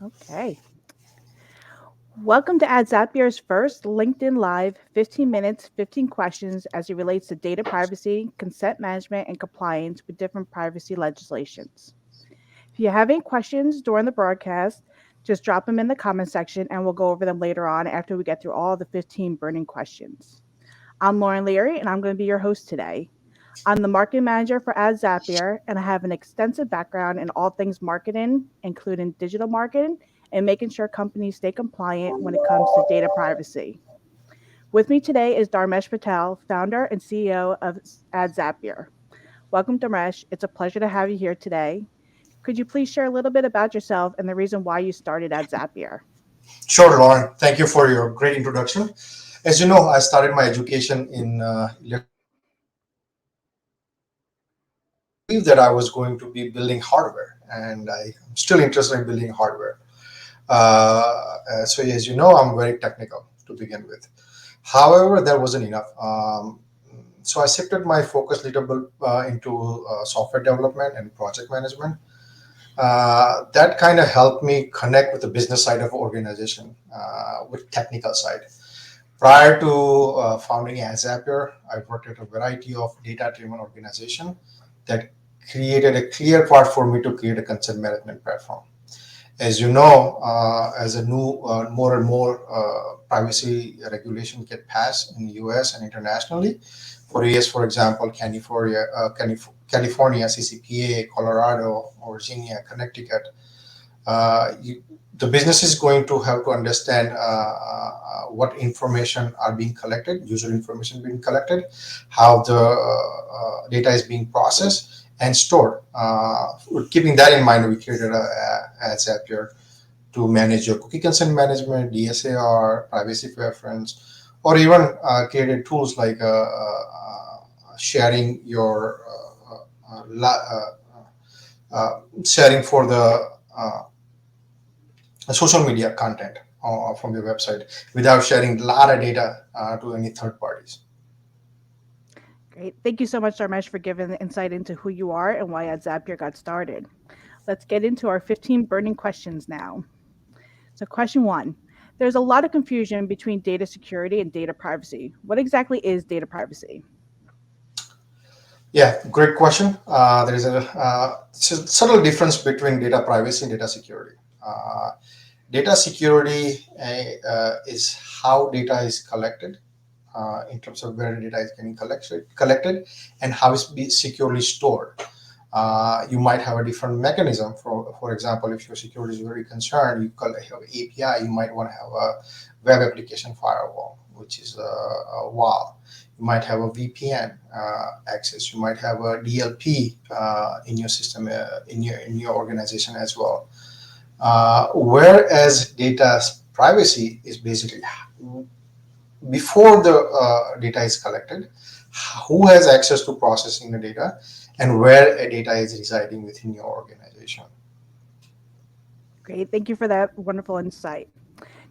Okay. Welcome to Adzapier's first LinkedIn Live 15 minutes, 15 questions as it relates to data privacy, consent management, and compliance with different privacy legislations. If you have any questions during the broadcast, just drop them in the comment section and we'll go over them later on after we get through all the 15 burning questions. I'm Lauren Leary and I'm going to be your host today. I'm the marketing manager for Adzapier, and I have an extensive background in all things marketing, including digital marketing and making sure companies stay compliant when it comes to data privacy. With me today is Dharmesh Patel, founder and CEO of Adzapier. Welcome, Dharmesh. It's a pleasure to have you here today. Could you please share a little bit about yourself and the reason why you started Adzapier? Sure, Lauren. Thank you for your great introduction. As you know, I started my education in I believe that I was going to be building hardware, and I'm still interested in building hardware. So, as you know, I'm very technical to begin with. However, that wasn't enough. So I shifted my focus a little bit into software development and project management. That kind of helped me connect with the business side of organization with technical side. Prior to founding Zapier, I worked at a variety of data-driven organization that created a clear path for me to create a consent management platform. As you know, as a new more and more privacy regulation get passed in the U.S. and internationally, for years, for example, California, CCPA, Colorado, Virginia, Connecticut, you, the business is going to have to understand what information are being collected, user information being collected, how the data is being processed and stored. Keeping that in mind, we created a Zapier to manage your cookie consent management, DSAR, privacy preference, or even created tools like sharing your sharing for the social media content from your website without sharing a lot of data to any third parties. Great. Thank you so much, Dharmesh, for giving the insight into who you are and why Adzapier got started. Let's get into our 15 burning questions now. So, question one, there's a lot of confusion between data security and data privacy. What exactly is data privacy? Yeah, great question. There is a subtle difference between data privacy and data security. Data security is how data is collected in terms of where data is getting collected and how it's be securely stored. You might have a different mechanism. For example, if your security is very concerned, you have API, you might want to have a web application firewall, which is a WAL. You might have a VPN access. You might have a DLP in your system, in your organization as well. Whereas data privacy is basically before the data is collected, who has access to processing the data, and where a data is residing within your organization. Great. Thank you for that wonderful insight.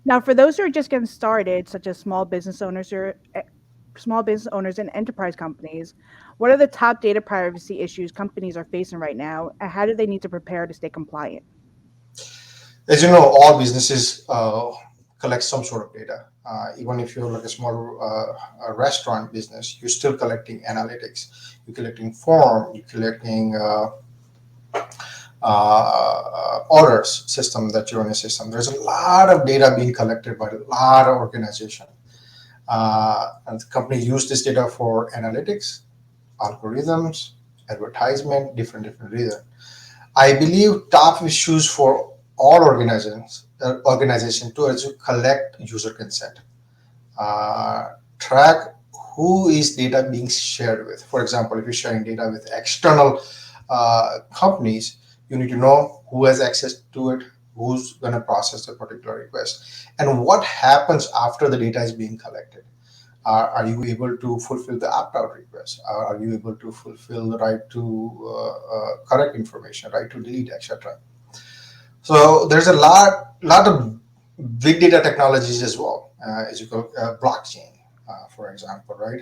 Now, for those who are just getting started, such as small business owners and enterprise companies, what are the top data privacy issues companies are facing right now, and how do they need to prepare to stay compliant? As you know, all businesses collect some sort of data. Even if you're like a small a restaurant business, you're still collecting analytics. You're collecting form. You're collecting orders system that you're in a system. There's a lot of data being collected by a lot of organizations. And the company use this data for analytics, algorithms, advertisement, different reasons. I believe top issues for all organization to is to collect user consent, track who is data being shared with. For example, if you're sharing data with external companies, you need to know who has access to it, who's going to process the particular request, and what happens after the data is being collected. Are you able to fulfill the opt-out request? Are you able to fulfill the right to correct information, right to delete, etc.? So there's a lot of big data technologies as well, as you call blockchain, for example, right?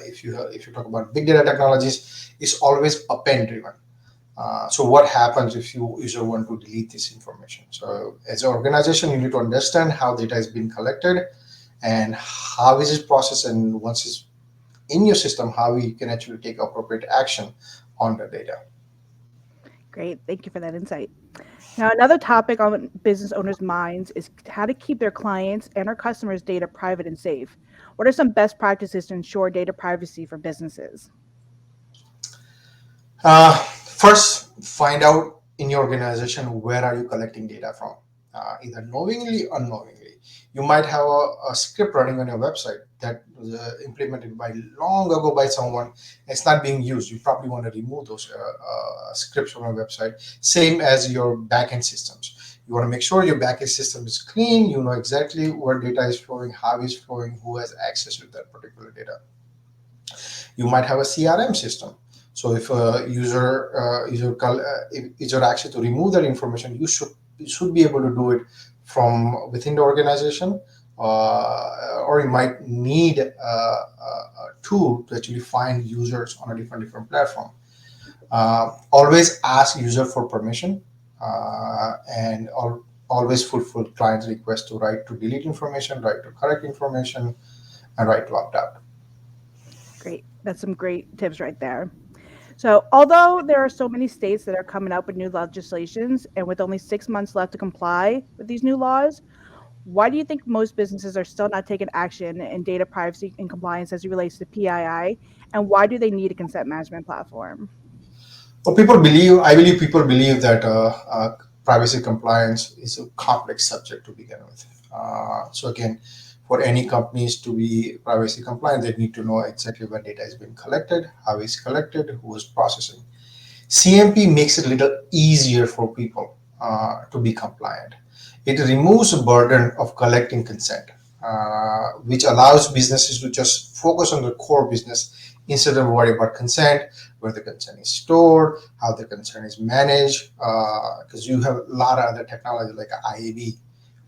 If you talk about big data technologies, it's always append driven. So what happens if you user want to delete this information? So as an organization, you need to understand how data is being collected and how is it processed, and once it's in your system, how you can actually take appropriate action on the data. Great. Thank you for that insight. Now, another topic on business owners' minds is how to keep their clients and our customers' data private and safe. What are some best practices to ensure data privacy for businesses? First, find out in your organization where are you collecting data from, either knowingly or unknowingly. You might have a script running on your website that was implemented by long ago by someone. It's not being used. You probably want to remove those scripts from your website. Same as your backend systems. You want to make sure your backend system is clean. You know exactly where data is flowing, how it's flowing, who has access to that particular data. You might have a CRM system. So if a user actually to remove that information, you should be able to do it from within the organization, or you might need a tool to actually find users on a different platform. Always ask user for permission, and always fulfill client's request to right to delete information, right to correct information, and right to opt out. Great. That's some great tips right there. So, although there are so many states that are coming up with new legislations, and with only 6 months left to comply with these new laws, why do you think most businesses are still not taking action in data privacy and compliance as it relates to PII? And why do they need a consent management platform? Well, I believe people believe that privacy compliance is a complex subject to begin with. So again, for any companies to be privacy compliant, they need to know exactly when data is being collected, how it's collected, who is processing. CMP makes it a little easier for people to be compliant. It removes the burden of collecting consent, which allows businesses to just focus on their core business instead of worry about consent, where the consent is stored, how the consent is managed, because you have a lot of other technology like IAB,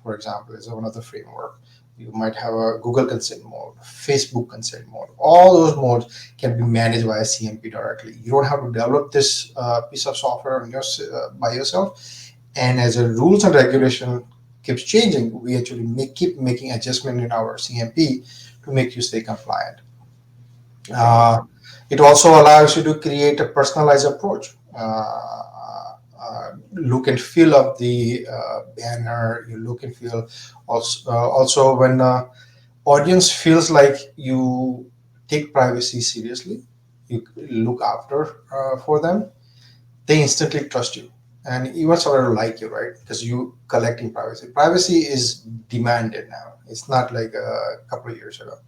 for example, is one of the framework. You might have a Google consent mode, Facebook consent mode. All those modes can be managed by a CMP directly. You don't have to develop this piece of software on by yourself. And as the rules and regulation keeps changing, we actually keep making adjustment in our CMP to make you stay compliant. Great. Uh, it also allows you to create a personalized approach. Look and feel of the banner, you look and feel also when audience feels like you take privacy seriously, you look after for them, they instantly trust you and even sort of like you, right? Because you collecting privacy. Privacy is demanded now. It's not like a couple of years ago.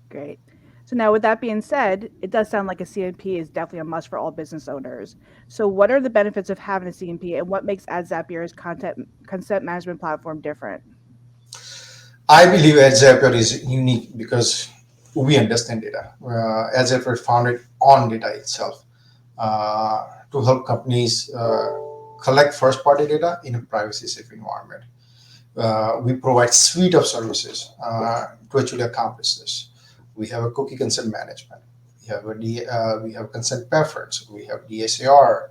Great. So now, with that being said, it does sound like a CMP is definitely a must for all business owners. So, what are the benefits of having a CMP, and what makes AdZapier's content consent management platform different? I believe Adzapier is unique because we understand data. Adzapier founded on data itself to help companies collect first-party data in a privacy-safe environment. We provide suite of services to actually accomplish this. We have a cookie consent management. We have consent preference. We have DSAR.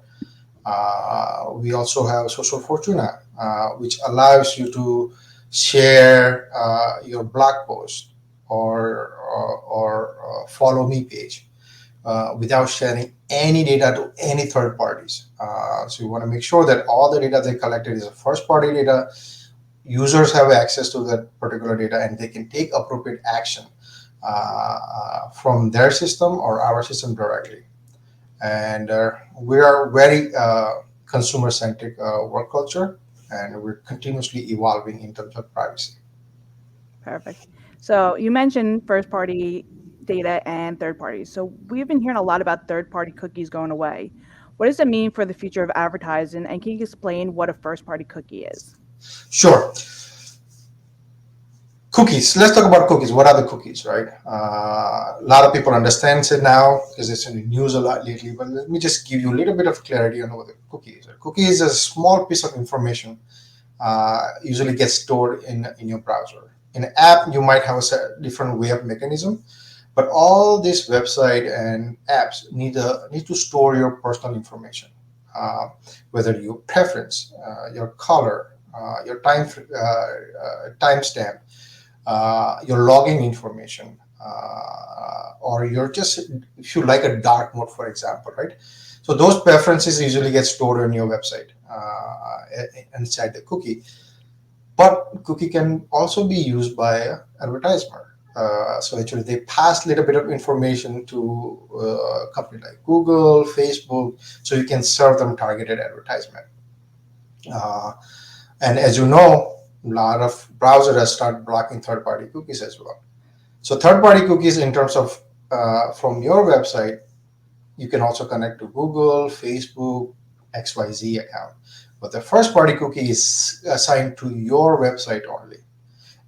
We also have Social Fortuna, which allows you to share your blog post or follow me page without sharing any data to any third parties. So you want to make sure that all the data they collected is a first party data. Users have access to that particular data and they can take appropriate action from their system or our system directly. And we are very consumer centric work culture, and we're continuously evolving in terms of privacy. Perfect. So, you mentioned first party data and third parties. So, we've been hearing a lot about third party cookies going away. What does it mean for the future of advertising? And can you explain what a first party cookie is? Sure. Cookies. Let's talk about cookies. What are the cookies, right? A lot of people understand it now because it's in the news a lot lately. But let me just give you a little bit of clarity on what the cookie is. A cookie is a small piece of information, usually gets stored in your browser. In an app, you might have a different way of mechanism. But all these website and apps need to store your personal information, uh, whether your preference, your color, your timestamp, your login information, or you're just if you like a dark mode, for example, right? So those preferences usually get stored on your website inside the cookie. But cookie can also be used by advertisement. So actually, they pass a little bit of information to a company like Google, Facebook, so you can serve them targeted advertisement. Uh, and as you know, a lot of browsers have started blocking third-party cookies as well. So third-party cookies, in terms of from your website, you can also connect to Google, Facebook, XYZ account. But the first-party cookie is assigned to your website only.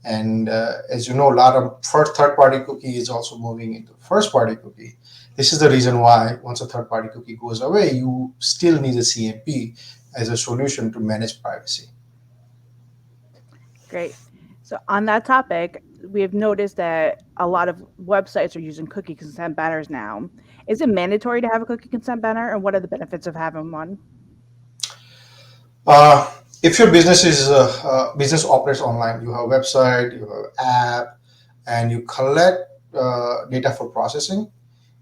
And as you know, a lot of first third-party cookie is also moving into first-party cookie. This is the reason why once a third-party cookie goes away, you still need a CMP as a solution to manage privacy. Great. So on that topic, we have noticed that a lot of websites are using cookie consent banners now. Is it mandatory to have a cookie consent banner, and what are the benefits of having one? Uh, if your business operates online, you have a website, you have an app, and you collect data for processing,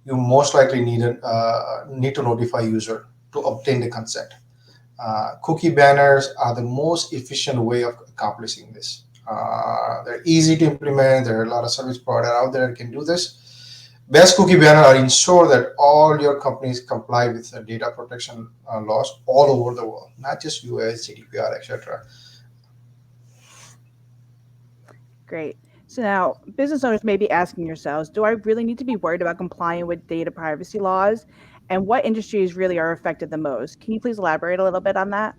you most likely need to notify user to obtain the consent. Cookie banners are the most efficient way of accomplishing this. They're easy to implement. There are a lot of service providers out there that can do this. Best cookie banner are ensure that all your companies comply with the data protection laws all over the world, not just US, GDPR, etc. Great. So now, business owners may be asking yourselves, do I really need to be worried about complying with data privacy laws? And what industries really are affected the most? Can you please elaborate a little bit on that?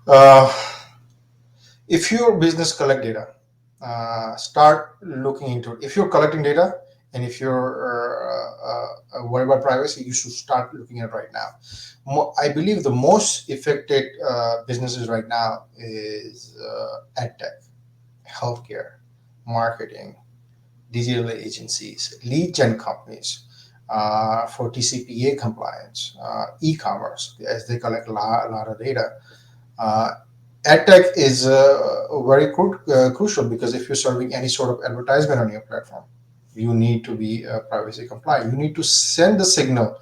Uh, if your business collect data, start looking into it. If you're collecting data and if you're worried about privacy, you should start looking at it right now. I believe the most affected businesses right now is edtech, healthcare, marketing, digital agencies, lead gen companies for TCPA compliance, e-commerce, as they collect a lot of data. Uh, AdTech is very crucial because if you're serving any sort of advertisement on your platform, you need to be privacy compliant. You need to send the signal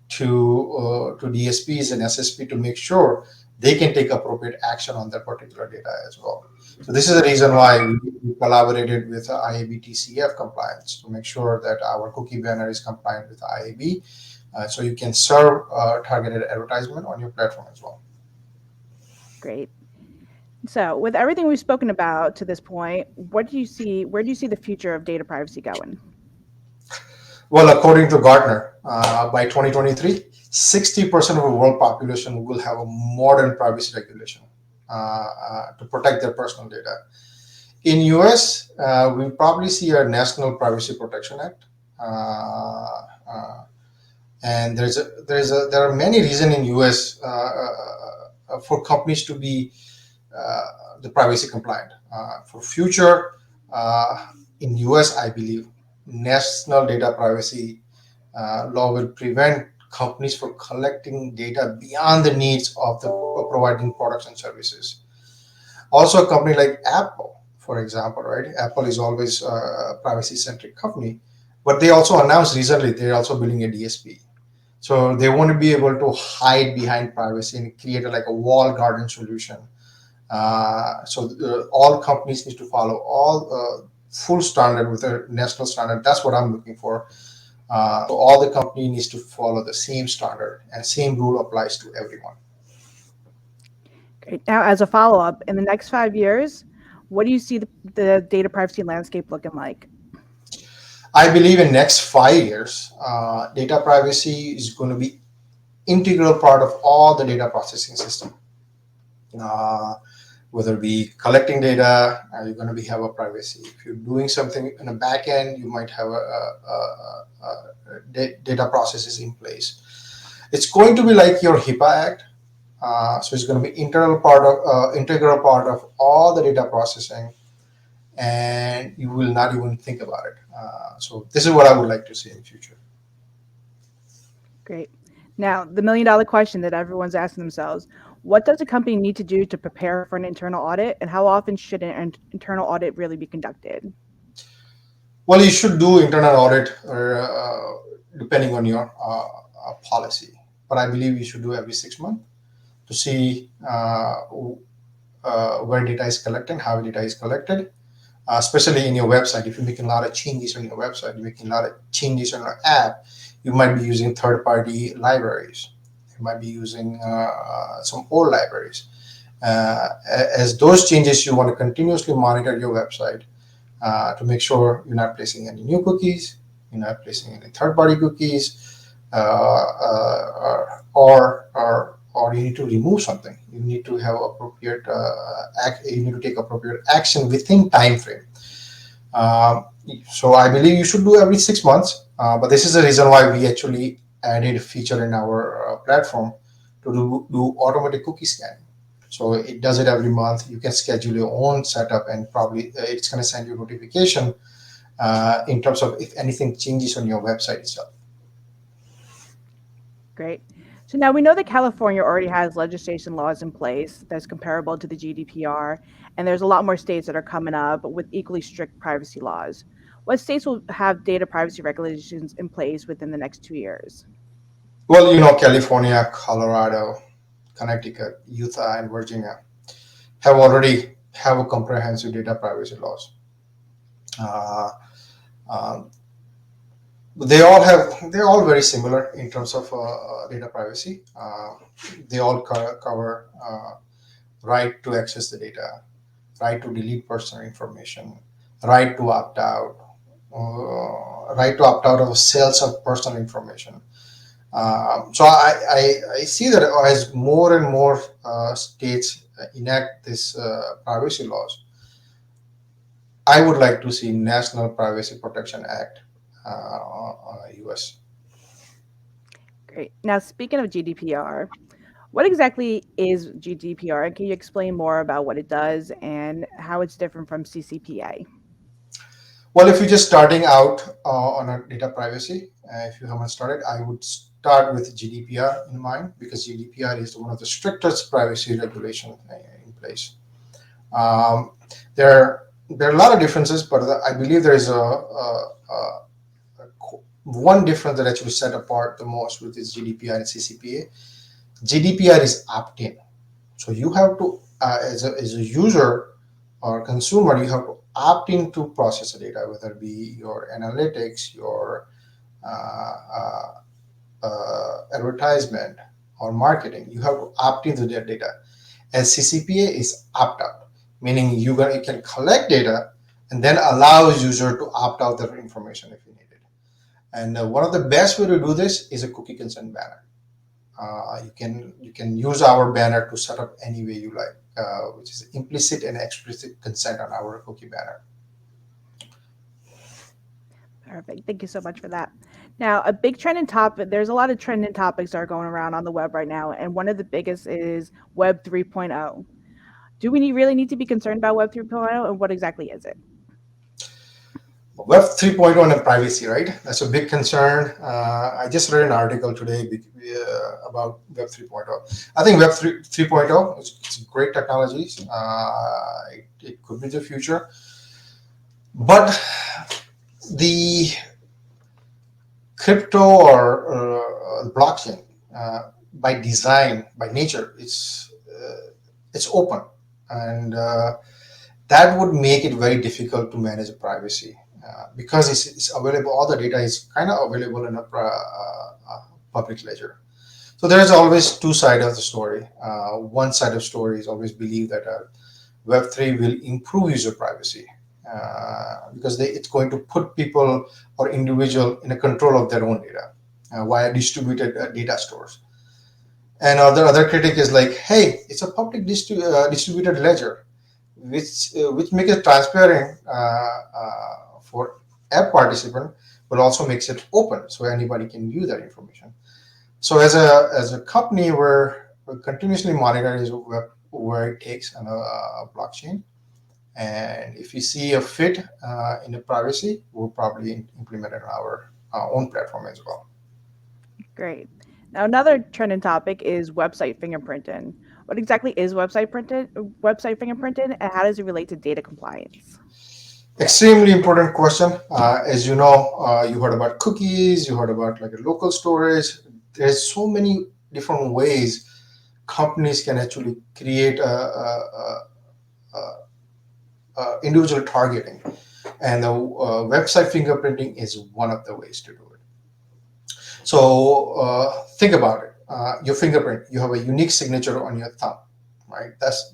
to DSPs and SSP to make sure they can take appropriate action on that particular data as well. So this is the reason why we collaborated with IAB TCF compliance to make sure that our cookie banner is compliant with IAB, so you can serve targeted advertisement on your platform as well. Great. So, with everything we've spoken about to this point, what do you see? Where do you see the future of data privacy going? Well, according to Gartner, by 2023, 60% of the world population will have a modern privacy regulation to protect their personal data. In US, we'll probably see a National Privacy Protection Act. Uh, uh, and there are many reasons in US for companies to be the privacy compliant. For future, uh, in US, I believe national data privacy law will prevent companies from collecting data beyond the needs of the providing products and services. Also, a company like Apple, for example, right? Apple is always a privacy-centric company, but they also announced recently they're also building a DSP. So they want to be able to hide behind privacy and create like a wall garden solution. All companies need to follow all full standard with a national standard. That's what I'm looking for. So all the company needs to follow the same standard and same rule applies to everyone. Great. Now, as a follow up, in the next 5 years, what do you see the data privacy landscape looking like? I believe in next 5 years, data privacy is going to be integral part of all the data processing system. Uh, Whether it be collecting data, you're going to be have a privacy. If you're doing something in a back end, you might have data processes in place. It's going to be like your HIPAA Act. So it's going to be integral part of all the data processing, and you will not even think about it. So this is what I would like to see in future. Great. Now, the million-dollar question that everyone's asking themselves: what does a company need to do to prepare for an internal audit, and how often should an internal audit really be conducted? Well, you should do internal audit, or depending on your policy, but I believe you should do every 6 months to see where data is collected, how data is collected, especially in your website. If you're making a lot of changes on your website, you're making a lot of changes on your app, you might be using third-party libraries. You might be using some old libraries. As those changes, you want to continuously monitor your website to make sure you're not placing any new cookies, you're not placing any third-party cookies, or you need to remove something. You need to have appropriate you need to take appropriate action within time frame. Um, so I believe you should do every 6 months. But this is the reason why we actually added a feature in our platform to do automatic cookie scanning. So it does it every month. You can schedule your own setup, and probably it's going to send you a notification in terms of if anything changes on your website itself. Great. So now we know that California already has legislation laws in place that's comparable to the GDPR, and there's a lot more states that are coming up with equally strict privacy laws. What states will have data privacy regulations in place within the next 2 years? Well, California, Colorado, Connecticut, Utah, and Virginia have already have a comprehensive data privacy laws. Uh, um, they're all very similar in terms of data privacy. They all cover right to access the data, right to delete personal information, right to opt out, right to opt out of sales of personal information. So I see that as more and more states enact this privacy laws, I would like to see National Privacy Protection Act US. Great. Now, speaking of GDPR, what exactly is GDPR? And can you explain more about what it does and how it's different from CCPA? Well, if you're just starting out on a data privacy, if you haven't started, I would start with GDPR in mind, because GDPR is one of the strictest privacy regulation in place. Um, there are a lot of differences, but I believe there is one difference that actually set apart the most with this GDPR and CCPA. GDPR is opt-in, so you have to, as a user or consumer, you have to opt in to process the data, whether it be your analytics, your uh, advertisement, or marketing. You have to opt into their data. As CCPA is opt out, meaning you can collect data and then allow user to opt out their information if you need it. And one of the best way to do this is a cookie consent banner. You can use our banner to set up any way you like, which is implicit and explicit consent on our cookie banner. Perfect. Thank you so much for that. Now, a big trending topic, there's a lot of trending topics that are going around on the web right now, and one of the biggest is Web 3.0. Do we really need to be concerned about Web 3.0, and what exactly is it? Web 3.0 and privacy, right? That's a big concern. I just read an article today about Web 3.0. I think Web 3.0 is great technology. It could be the future. But the crypto or blockchain, by design, by nature, it's open, and that would make it very difficult to manage privacy, because it's available. All the data is kind of available in a public ledger. So there's always two sides of the story. One side of the story is always believe that Web3 will improve user privacy, because it's going to put people or individual in a control of their own data via distributed data stores. And other critic is like, hey, it's a public distributed ledger, which makes it transparent for app participant, but also makes it open so anybody can view that information. So as a company, we're continuously monitoring where it takes on a blockchain, And if we see a fit in the privacy, we'll probably implement it on our own platform as well. Great. Now, another trending topic is website fingerprinting. What exactly is website fingerprinting, and how does it relate to data compliance? Extremely important question. As you know, you heard about cookies, you heard about like a local storage. There's so many different ways companies can actually create individual targeting, and the website fingerprinting is one of the ways to do it. So think about it. Your fingerprint, you have a unique signature on your thumb, right? That's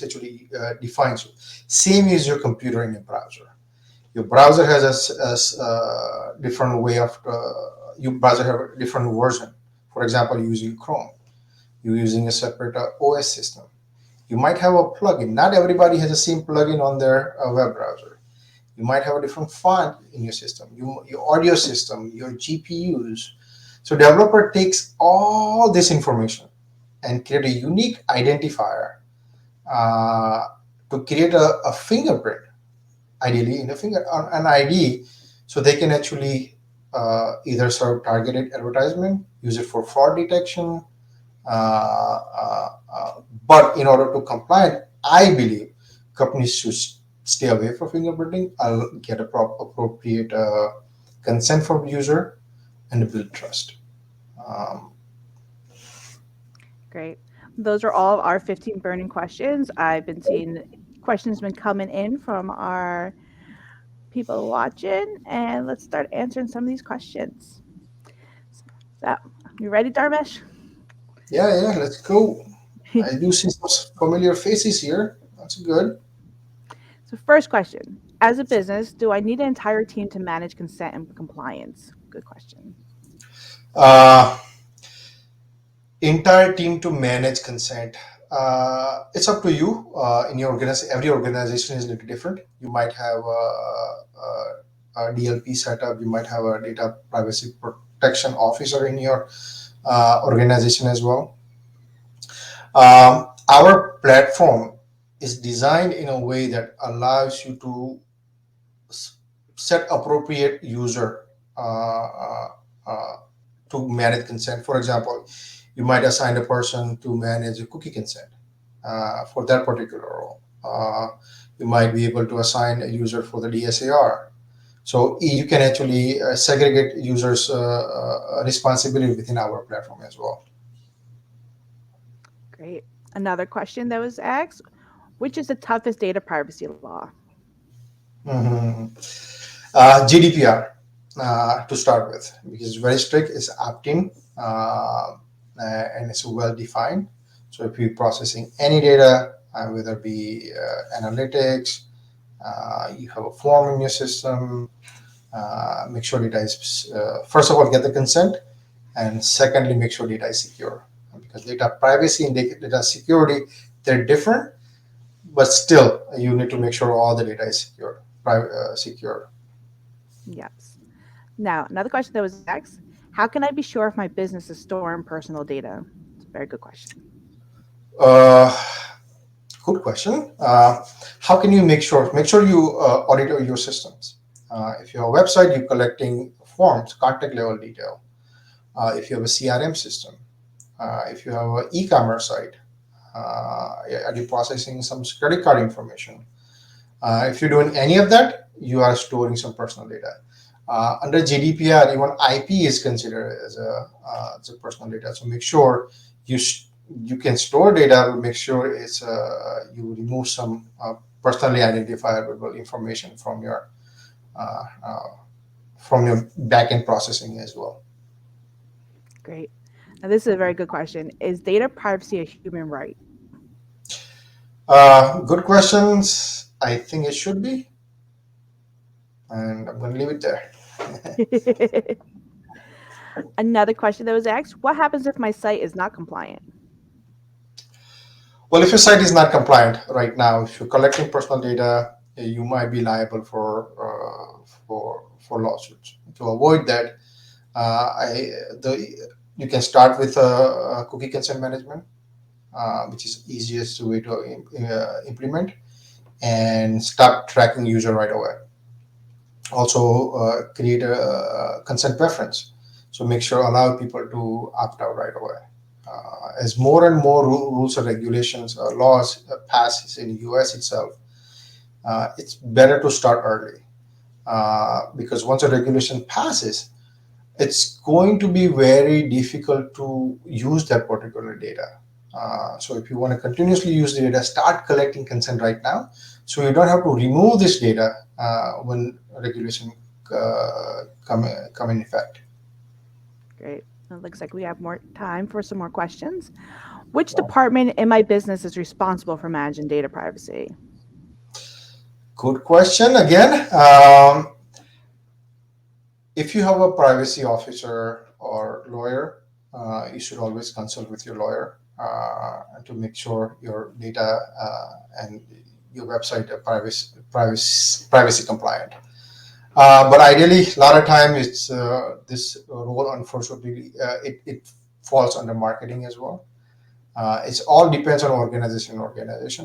actually defines you. Same as your computer in your browser. Your browser has a different way of your browser have a different version. For example, you're using Chrome, you're using a separate OS system. You might have a plugin. Not everybody has the same plugin on their web browser. You might have a different font in your system, your audio system, your GPUs. So developer takes all this information and create a unique identifier uh, to create a fingerprint, ideally in a finger an ID, so they can actually either serve targeted advertisement, use it for fraud detection. Uh, uh, uh, but in order to comply, I believe companies should stay away from fingerprinting. I'll get a appropriate consent from user and build trust. Um, Great. Those are all of our 15 burning questions. I've been seeing questions been coming in from our people watching, and let's start answering some of these questions. So, you ready, Dharmesh? yeah, yeah, let's go. I do see some familiar faces here. That's good. So, first question: as a business, do I need an entire team to manage consent and compliance? Good question. Uh, Entire team to manage consent. It's up to you. In your organization, every organization is a little different. You might have a DLP setup. You might have a data privacy protection officer in your organization as well. Our platform is designed in a way that allows you to s- set appropriate user uh, to manage consent. For example, you might assign a person to manage a cookie consent for that particular role. You might be able to assign a user for the DSAR. So you can actually segregate users' responsibility within our platform as well. Great. Another question that was asked: which is the toughest data privacy law? Mhm. GDPR to start with, because it's very strict. It's opt-in and it's well defined. So if you're processing any data, whether it be analytics, you have a form in your system, make sure data is first of all get the consent, and secondly make sure data is secure, because data privacy and data security, they're different, but still you need to make sure all the data is secure, secure. Yes. Now, another question that was asked: how can I be sure if my business is storing personal data? It's a very good question. Uh, Good question. How can you make sure? Make sure you audit your systems. If you have a website, you're collecting forms, contact level detail. If you have a CRM system, if you have an e-commerce site, are you processing some credit card information? If you're doing any of that, you are storing some personal data. Under GDPR, even IP is considered as a personal data. So make sure you you can store data, but make sure it's you remove some personally identifiable information uh, uh, from your backend processing as well. Great. Now, this is a very good question. Is data privacy a human right? Good questions. I think it should be, and I'm going to leave it there. Another question that was asked: what happens if my site is not compliant? Well, if your site is not compliant right now, if you're collecting personal data, you might be liable for lawsuits. To avoid that, I the you can start with a cookie consent management, which is easiest way to implement. and start tracking user right away. Also, create a consent preference. So make sure allow people to opt out right away. As more and more rules and regulations, laws passes in US itself, it's better to start early, because once a regulation passes, it's going to be very difficult to use that particular data. So if you want to continuously use the data, start collecting consent right now, so you don't have to remove this data when regulation come in effect. Great. It looks like we have more time for some more questions. Which department in my business is responsible for managing data privacy? Good question again. If you have a privacy officer or lawyer, you should always consult with your lawyer to make sure your data and your website are privacy compliant. But ideally, a lot of time it's this role, unfortunately, it falls under marketing as well. It's all depends on organization.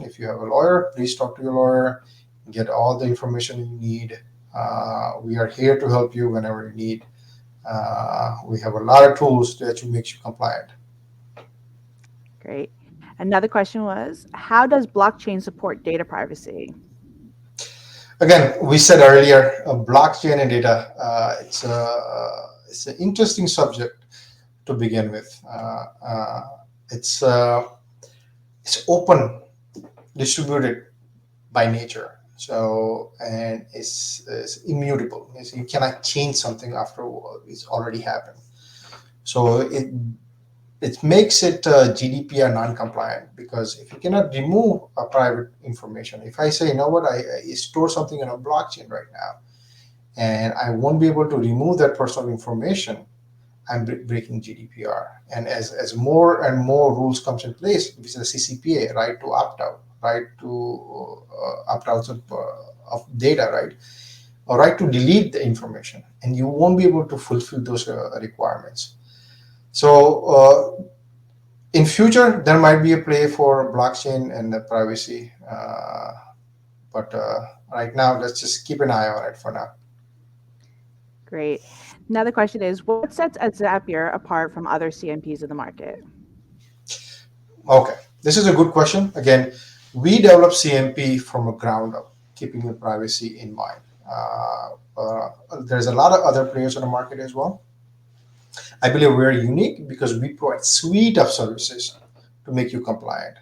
If you have a lawyer, please talk to your lawyer, get all the information you need. We are here to help you whenever you need. We have a lot of tools that actually makes you compliant. Great. Another question was, how does blockchain support data privacy? Again, we said earlier, blockchain and data. It's an interesting subject to begin with. It's it's open, distributed by nature. So and it's immutable. You cannot change something after it's already happened. So it makes it GDPR non-compliant, because if you cannot remove a private information, if I say, you know what, I store something in a blockchain right now, and I won't be able to remove that personal information, I'm breaking GDPR. And as more and more rules comes in place, which is the CCPA, right to opt out, right to opt out of data, right, or right to delete the information, and you won't be able to fulfill those requirements. So in future, there might be a play for blockchain and the privacy, but right now, let's just keep an eye on it for now. Great. Another question is, what sets Zapier apart from other CMPs in the market? Okay, this is a good question. Again, we develop CMP from a ground up, keeping the privacy in mind. There's a lot of other players on the market as well. I believe we're unique because we provide suite of services to make you compliant.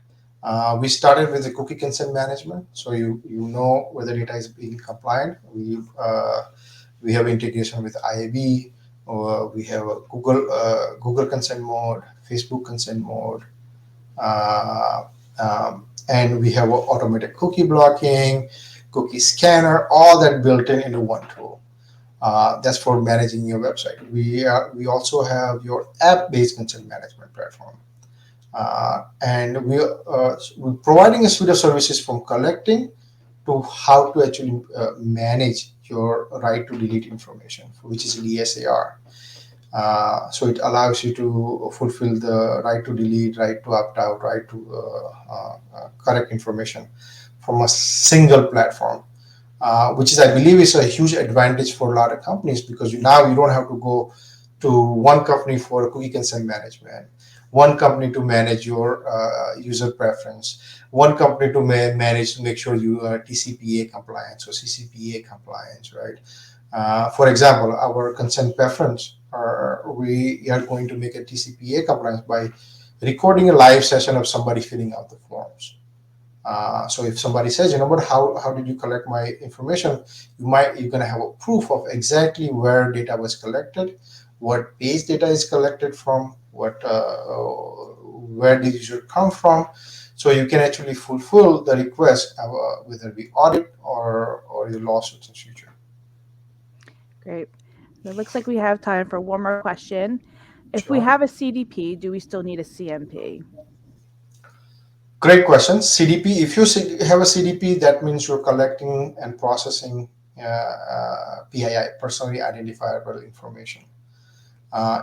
We started with the cookie consent management, so you know whether data is being compliant. We have integration with IAB, or we have a Google consent mode, Facebook consent mode, and we have automated cookie blocking, cookie scanner, all that built in into one tool. That's for managing your website. We also have your app-based consent management platform, and we're providing a suite of services from collecting to how to actually manage your right to delete information, which is DSAR. So it allows you to fulfill the right to delete, right to opt out, right to correct information from a single platform, which is, I believe, is a huge advantage for a lot of companies, because now you don't have to go to one company for cookie consent management, one company to manage your user preference, one company to manage to make sure you are TCPA compliance or CCPA compliance, right? For example, our consent preference, we are going to make a TCPA compliance by recording a live session of somebody filling out the forms. So if somebody says, you know what, how did you collect my information? You're gonna have a proof of exactly where data was collected, what base data is collected from, where the user come from, so you can actually fulfill the request, whether it be audit or your lawsuits in future. Great. It looks like we have time for one more question. If we Sure. have a CDP, do we still need a CMP? Great question. CDP, if you have a CDP, that means you're collecting and processing PII, personally identifiable information.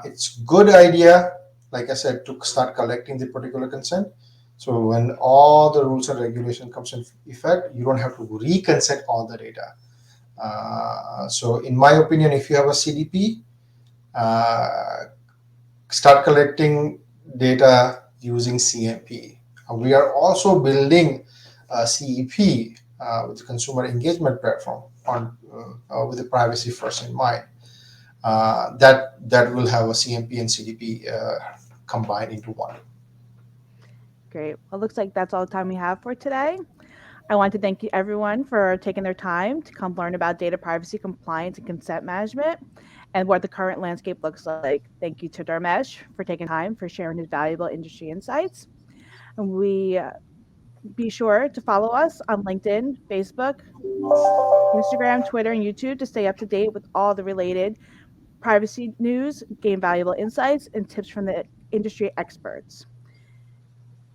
It's good idea, like I said, to start collecting the particular consent, So when all the rules and regulation comes in effect, you don't have to reconsent all the data. So in my opinion, if you have a CDP, uh, start collecting data using CMP. We are also building CEP with the consumer engagement platform on with the privacy first in mind. That will have a CMP and CDP combined into one. Great. Well, it looks like that's all the time we have for today. I want to thank you everyone for taking their time to come learn about data privacy, compliance, and consent management and what the current landscape looks like. Thank you to Dharmesh for taking time for sharing his valuable industry insights. And we be sure to follow us on LinkedIn, Facebook, Instagram, Twitter, and YouTube to stay up to date with all the related privacy news, gain valuable insights, and tips from the industry experts.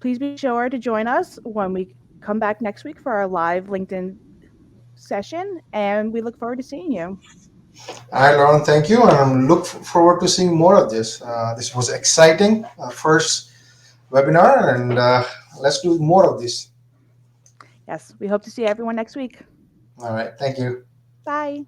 Please be sure to join us when we come back next week for our live LinkedIn session, and we look forward to seeing you. Hi, Lauren. Thank you, and I'm look forward to seeing more of this. This was exciting first webinar, and let's do more of this. Yes, we hope to see everyone next week. All right. Thank you. Bye.